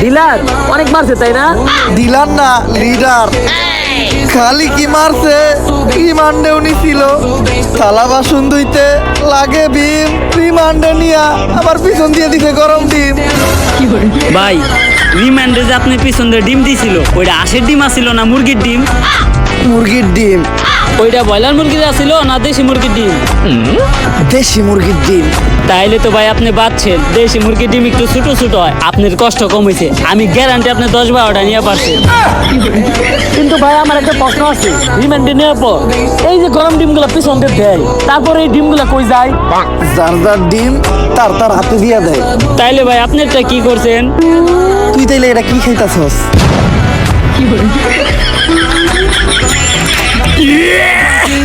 Dealer অনেক মারছে তাই না? ডিলার না, লিডার। খালি কি মারছে, রিমান্ডেও নিছিল। থালা বাসন ধুইতে লাগে ভীম, রিমান্ডে নিয়া আবার পিছন দিয়ে দিছে গরম ডিম। ভাই রিমান্ডে যে আপনি পিছন দিয়ে ডিম দিছিল, ওইটা আশের ডিম আসিল না মুরগির ডিম? মুরগির ডিম। ওইটা ব্রয়লার মুরগির আসিল না দেশি মুরগির ডিম? দেশি মুরগির ডিম। তাইলে তো ভাই আপনি বাঁচছেন। দেশি মুরগির ডিম একটু ছোট ছোট হয়, আপনার কষ্ট কম হয়েছে। আমি গ্যারান্টি আপনি 10-12টা নিয়ে পারছেন। কিন্তু ভাই আমার একটা প্রশ্ন আছে, রিমান্ডে নেওয়ার পর এই যে গরম ডিমগুলো পিছন দিয়ে দেয়, তারপরে এই ডিমগুলো কই যায়? যার যার ডিম তার তার হাতে দিয়া দেয়। তাইলে ভাই আপনারটা কি করছেন? তুই তাইলে এটা কি খাইতাছস? কি